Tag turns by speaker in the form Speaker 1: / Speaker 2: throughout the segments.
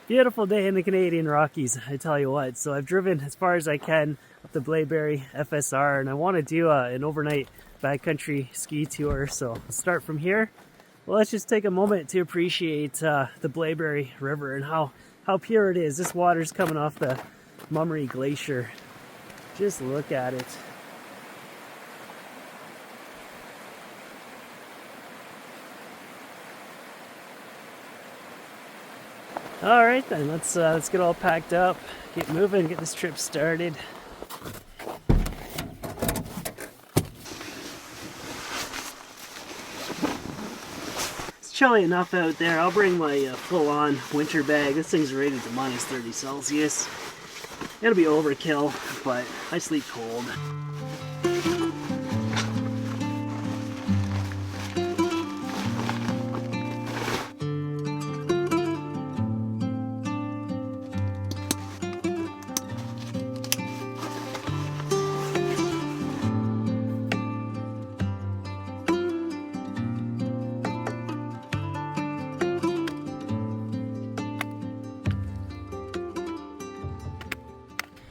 Speaker 1: Beautiful day in the Canadian Rockies, I tell you what. So I've driven as far as I can up the Blaeberry FSR, and I want to do an overnight backcountry ski tour. So I'll start from here. Well, let's just take a moment to appreciate the Blaeberry River and how pure it is. This water's coming off the Mummery Glacier. Just look at it. All right then, let's get all packed up, get moving, get this trip started. It's chilly enough out there. I'll bring my full-on winter bag. This thing's rated to minus 30 Celsius. It'll be overkill, but I sleep cold.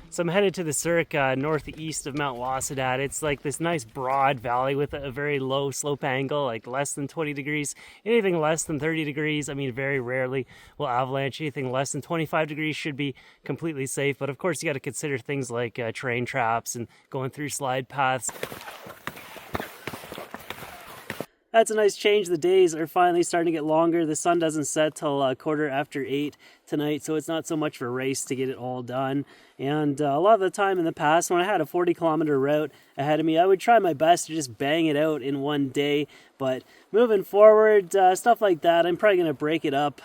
Speaker 1: So I'm headed to the cirque northeast of Mount Wasedat. It's like this nice broad valley with a very low slope angle, like less than 20 degrees. Anything less than 30 degrees, I mean, very rarely will avalanche. Anything less than 25 degrees should be completely safe. But of course, you got to consider things like train traps and going through slide paths. That's a nice change. The days are finally starting to get longer. The sun doesn't set till 8:15 tonight, so it's not so much of a race to get it all done. And a lot of the time in the past, when I had a 40-kilometer route ahead of me, I would try my best to just bang it out in one day. But moving forward, stuff like that, I'm probably going to break it up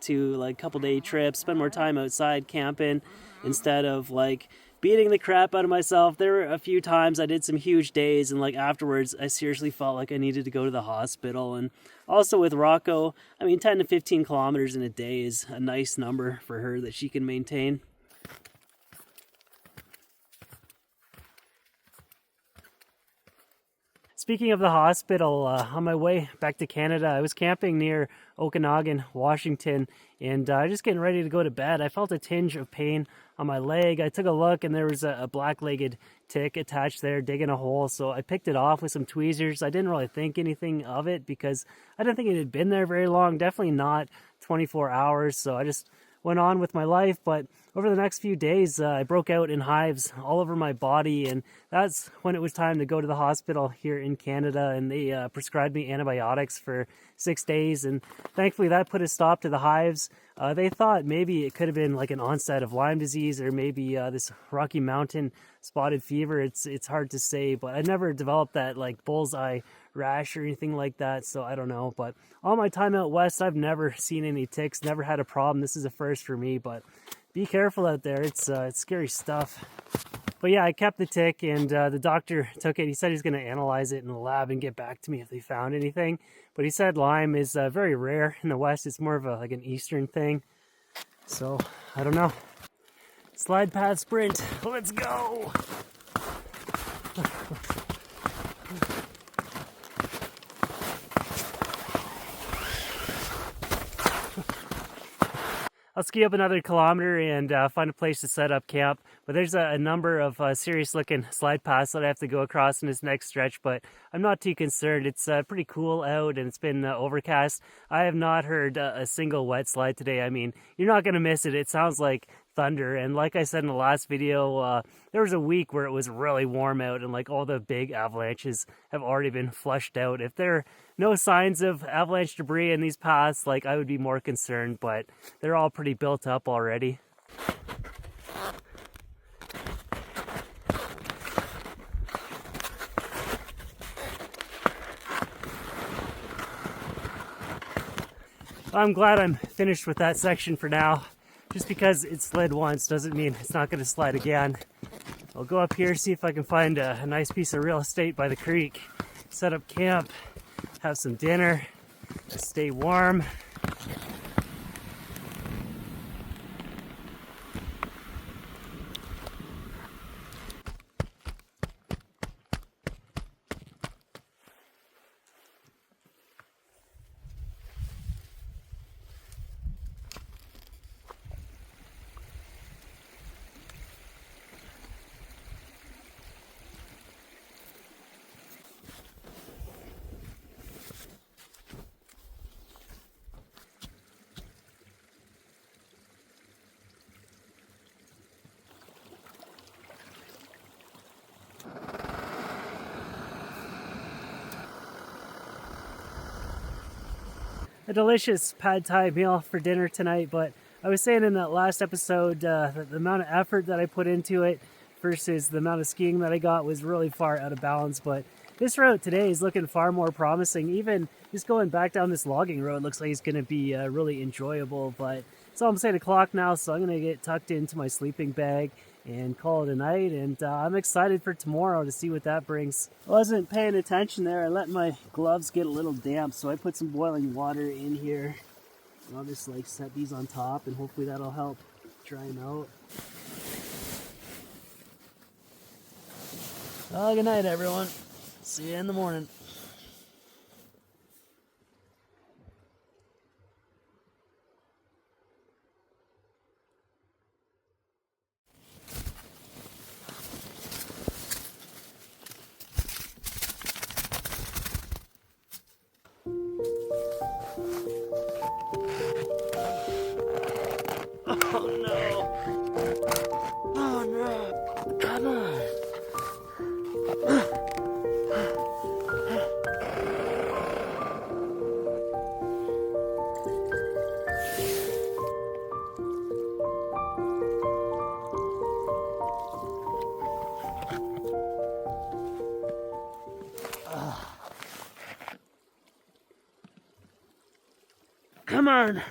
Speaker 1: to like couple-day trips, spend more time outside camping instead of like beating the crap out of myself. There were a few times I did some huge days, and like afterwards I seriously felt like I needed to go to the hospital. And also with Rocco, I mean 10 to 15 kilometers in a day is a nice number for her that she can maintain. Speaking of the hospital, on my way back to Canada, I was camping near Okanagan, Washington, and just getting ready to go to bed. I felt a tinge of pain on my leg. I took a look, and there was a black-legged tick attached there, digging a hole. So I picked it off with some tweezers. I didn't really think anything of it because I didn't think it had been there very long. Definitely not 24 hours. So I just went on with my life. But over the next few days, I broke out in hives all over my body, and that's when it was time to go to the hospital here in Canada, and they prescribed me antibiotics for 6 days, and thankfully that put a stop to the hives. They thought maybe it could have been like an onset of Lyme disease or maybe this Rocky Mountain spotted fever. It's hard to say, but I never developed that like bullseye rash or anything like that, so I don't know. But all my time out west, I've never seen any ticks, never had a problem. This is a first for me, but be careful out there. It's scary stuff. But yeah, I kept the tick, and the doctor took it. He said he's going to analyze it in the lab and get back to me if they found anything. But he said Lyme is very rare in the West. It's more of like an Eastern thing. So, I don't know. Slide path sprint. Let's go! I'll ski up another kilometer and find a place to set up camp. But there's a number of serious looking slide paths that I have to go across in this next stretch, but I'm not too concerned. It's pretty cool out and it's been overcast. I have not heard a single wet slide today. I mean, you're not going to miss it. It sounds like thunder. And like I said in the last video, there was a week where it was really warm out and like all the big avalanches have already been flushed out. If there are no signs of avalanche debris in these paths, like I would be more concerned, but they're all pretty built up already. I'm glad I'm finished with that section for now. Just because it slid once doesn't mean it's not going to slide again. I'll go up here, see if I can find a nice piece of real estate by the creek, set up camp, have some dinner, stay warm. a delicious pad thai meal for dinner tonight, but I was saying in that last episode that the amount of effort that I put into it versus the amount of skiing that I got was really far out of balance. But this route today is looking far more promising. Even just going back down this logging road looks like it's going to be really enjoyable. But it's almost 8 o'clock now, so I'm going to get tucked into my sleeping bag and call it a night. And I'm excited for tomorrow to see what that brings. I wasn't paying attention there. I let my gloves get a little damp, so I put some boiling water in here. I'll just like set these on top, and hopefully that'll help dry them out. Oh, good night, everyone. See you in the morning. Oh no! Oh no! Come on! Come on!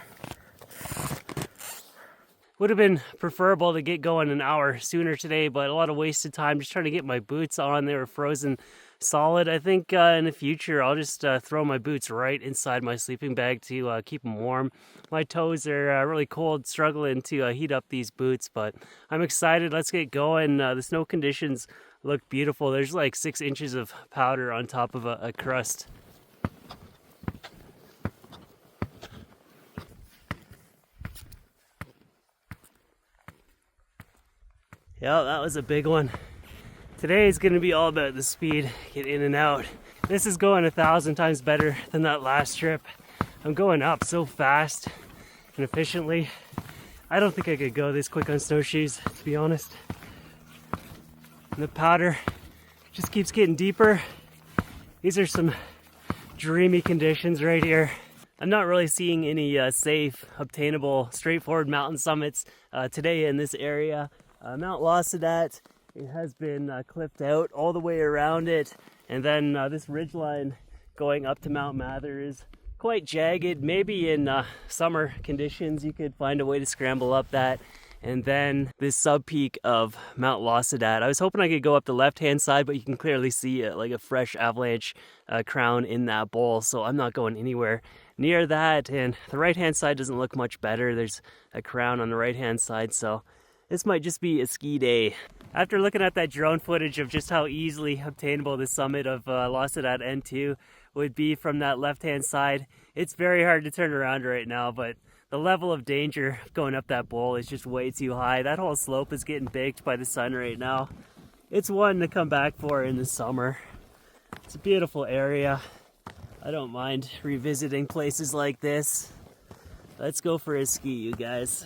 Speaker 1: Would have been preferable to get going an hour sooner today, but a lot of wasted time just trying to get my boots on. They were frozen solid. I think in the future I'll just throw my boots right inside my sleeping bag to keep them warm. My toes are really cold, struggling to heat up these boots, but I'm excited. Let's get going. The snow conditions look beautiful. There's like 6 inches of powder on top of a crust. Yeah, that was a big one. Today is going to be all about the speed, get in and out. This is going 1,000 times better than that last trip. I'm going up so fast and efficiently. I don't think I could go this quick on snowshoes, to be honest. And the powder just keeps getting deeper. These are some dreamy conditions right here. I'm not really seeing any safe, obtainable, straightforward mountain summits today in this area. Mount Lossadat, it has been clipped out all the way around it, and then this ridgeline going up to Mount Mather is quite jagged. Maybe in summer conditions you could find a way to scramble up that. And then this sub-peak of Mount Lossadat. I was hoping I could go up the left-hand side, but you can clearly see like a fresh avalanche crown in that bowl, so I'm not going anywhere near that. And the right-hand side doesn't look much better. There's a crown on the right-hand side, so this might just be a ski day. After looking at that drone footage of just how easily obtainable the summit of Lossadat N2 would be from that left-hand side, it's very hard to turn around right now, but the level of danger going up that bowl is just way too high. That whole slope is getting baked by the sun right now. It's one to come back for in the summer. It's a beautiful area. I don't mind revisiting places like this. Let's go for a ski, you guys.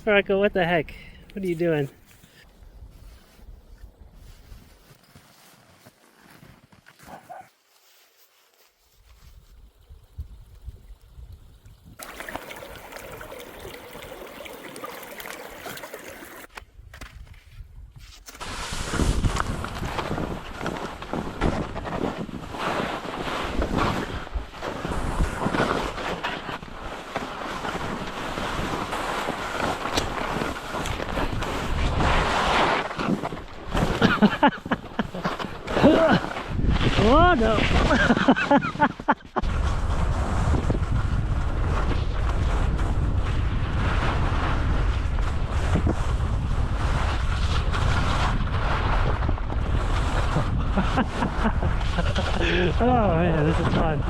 Speaker 1: Rocco, what the heck? What are you doing? Oh no! Oh man, this is fun.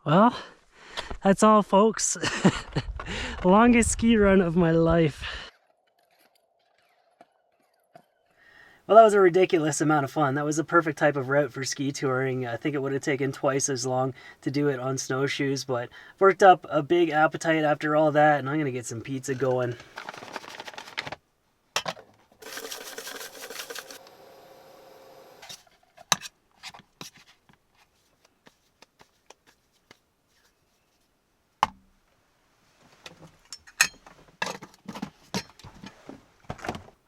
Speaker 1: Well, that's all, folks. Longest ski run of my life. Well, that was a ridiculous amount of fun. That was the perfect type of route for ski touring. I think it would have taken twice as long to do it on snowshoes, but worked up a big appetite after all that, and I'm going to get some pizza going.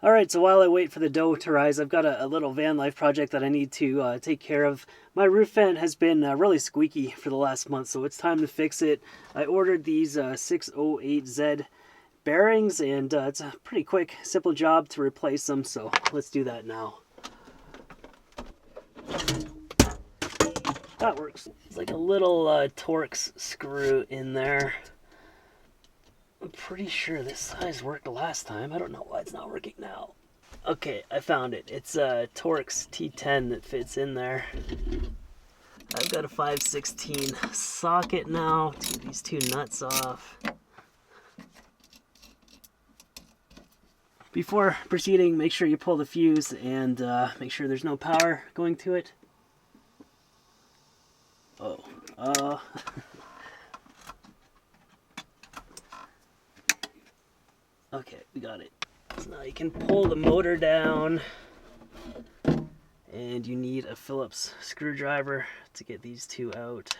Speaker 1: Alright, so while I wait for the dough to rise, I've got a little van life project that I need to take care of. My roof vent has been really squeaky for the last month, so it's time to fix it. I ordered these 608Z bearings, and it's a pretty quick, simple job to replace them, so let's do that now. That works. It's like a little Torx screw in there. I'm pretty sure this size worked last time. I don't know why it's not working now. Okay, I found it. It's a Torx T10 that fits in there. I've got a 5/16 socket now to get these two nuts off. Before proceeding, make sure you pull the fuse and make sure there's no power going to it. Oh, okay, we got it. So now you can pull the motor down, and you need a Phillips screwdriver to get these two out.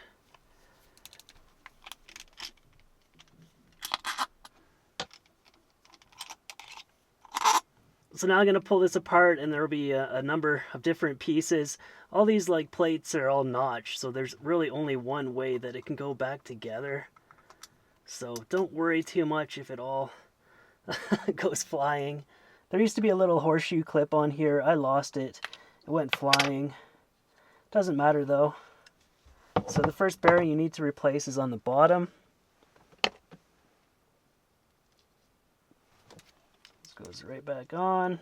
Speaker 1: So now I'm going to pull this apart, and there will be a number of different pieces. All these like plates are all notched, so there's really only one way that it can go back together. So don't worry too much if it all goes flying. There used to be a little horseshoe clip on here. I lost it. It went flying. Doesn't matter though. So the first bearing you need to replace is on the bottom. This goes right back on.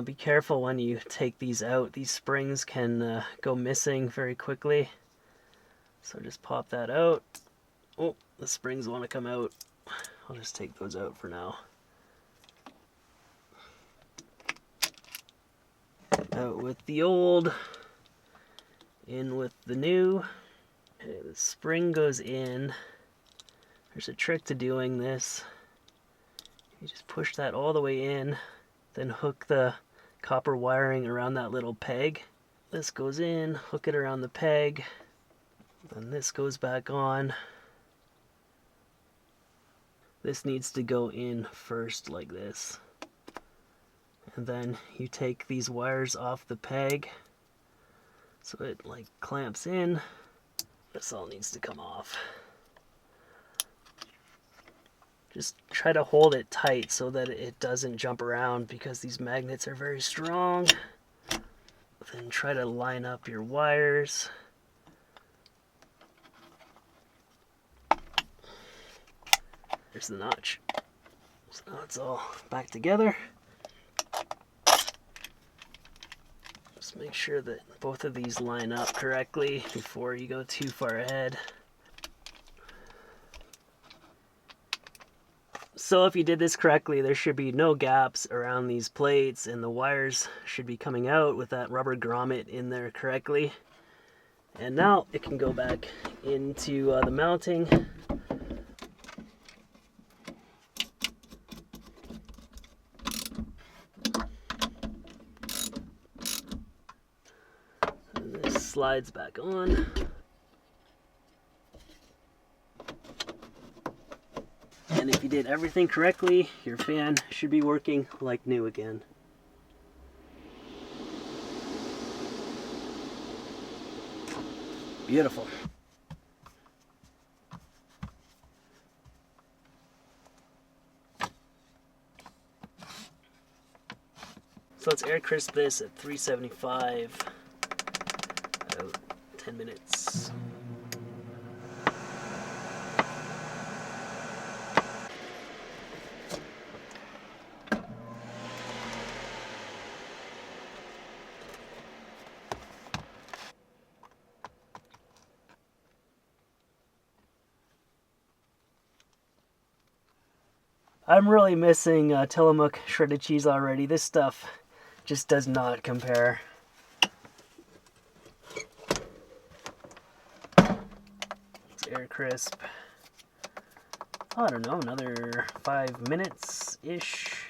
Speaker 1: Be careful when you take these out. These springs can go missing very quickly. So just pop that out. Oh, the springs want to come out. I'll just take those out for now. Out with the old, in with the new. Okay, the spring goes in. There's a trick to doing this. You just push that all the way in, then hook the copper wiring around that little peg. This goes in, hook it around the peg, then this goes back on. This needs to go in first like this. And then you take these wires off the peg so it like clamps in. This all needs to come off. Just try to hold it tight so that it doesn't jump around because these magnets are very strong. Then try to line up your wires. There's the notch. So now it's all back together. Just make sure that both of these line up correctly before you go too far ahead. So if you did this correctly, there should be no gaps around these plates, and the wires should be coming out with that rubber grommet in there correctly. And now it can go back into the mounting. And this slides back on. And if you did everything correctly, your fan should be working like new again. Beautiful. So let's air crisp this at 375, about 10 minutes. I'm really missing Tillamook shredded cheese already. This stuff just does not compare. It's air crisp. I don't know, another 5 minutes-ish.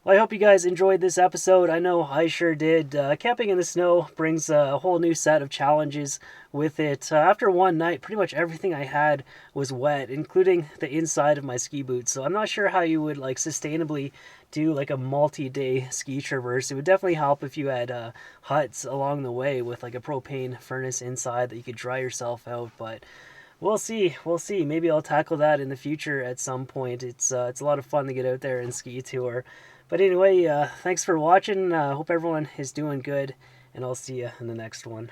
Speaker 1: Well, I hope you guys enjoyed this episode. I know I sure did. Camping in the snow brings a whole new set of challenges with it. After one night, pretty much everything I had was wet, including the inside of my ski boots. So I'm not sure how you would like sustainably do like a multi-day ski traverse. It would definitely help if you had huts along the way with like a propane furnace inside that you could dry yourself out. But we'll see. We'll see. Maybe I'll tackle that in the future at some point. It's a lot of fun to get out there and ski tour. But anyway, thanks for watching. Hope everyone is doing good, and I'll see you in the next one.